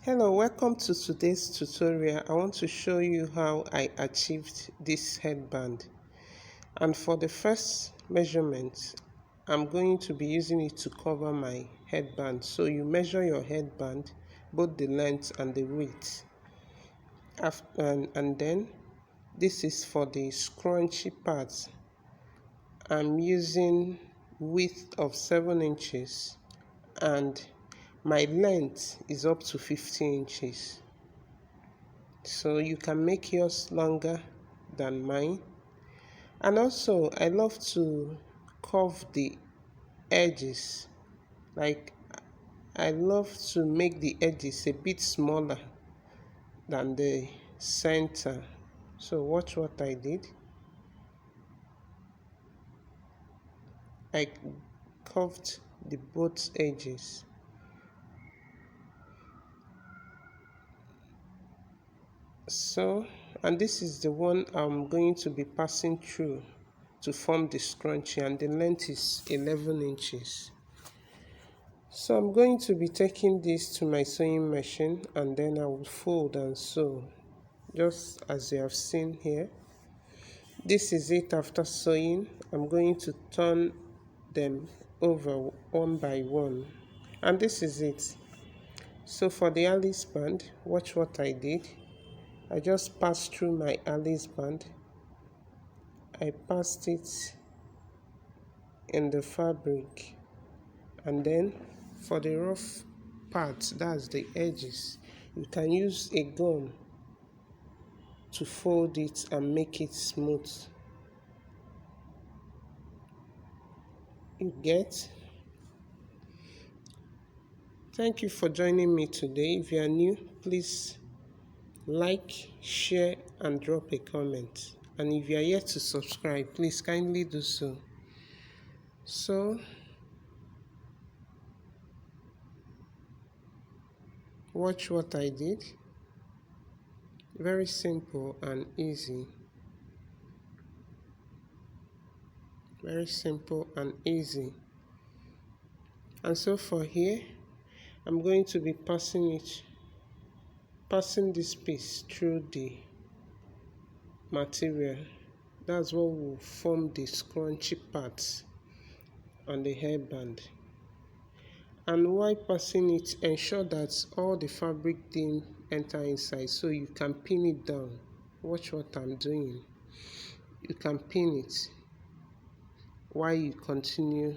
Hello, welcome to today's tutorial. I want to show you how I achieved this headband. And for the first measurement, I'm going to be using it to cover my headband. So you measure your headband, both the length and the width. And then this is for the scrunchy part. I'm using width of 7 inches and my length is up to 15 inches. So you can make yours longer than mine. And also I love to curve the edges. Like I love to make the edges a bit smaller than the center. So watch what I did. I curved the both edges. So, and this is the one I'm going to be passing through to form the scrunchie, and the length is 11 inches. So I'm going to be taking this to my sewing machine and then I will fold and sew, just as you have seen here. This is it after sewing. I'm going to turn them over one by one, and this is it. So for the Alice band, watch what I did. I just passed through my Alice band. I passed it in the fabric, and then for the rough part, that's the edges, you can use a gum to fold it and make it smooth. You get? Thank you for joining me today. If you are new, please like, share and drop a comment. And if you are yet to subscribe, please kindly do so. So watch what I did. Very simple and easy. Very simple and easy. And so for here, I'm going to be passing this piece through the material. That's what will form the scrunchy part on the hairband. And while passing it, ensure that all the fabric didn't enter inside, so you can pin it down. Watch what I'm doing. You can pin it while you continue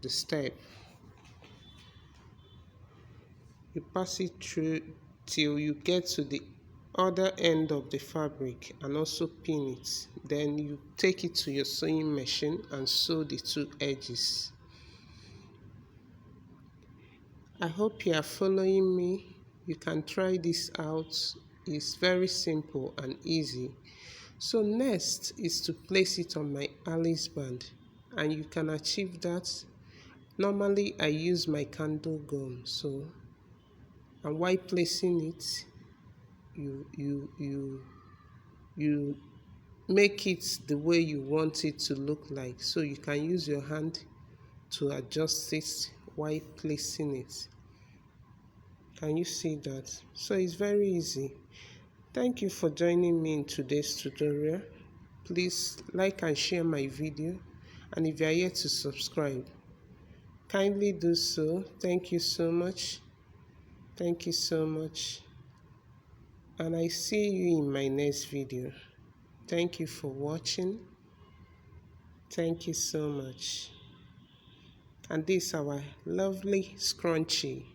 the step. You pass it through till you get to the other end of the fabric and also pin it. Then you take it to your sewing machine and sew the two edges. I hope you are following me. You can try this out. It's very simple and easy. So next is to place it on my Alice band, and you can achieve that. Normally I use my candle gum, and while placing it, you make it the way you want it to look like. So you can use your hand to adjust it while placing it. Can you see that? So it's very easy. Thank you for joining me in today's tutorial. Please like and share my video, and if you are yet to subscribe, kindly do so. Thank you so much. Thank you so much. And I see you in my next video. Thank you for watching. Thank you so much. And this is our lovely scrunchie.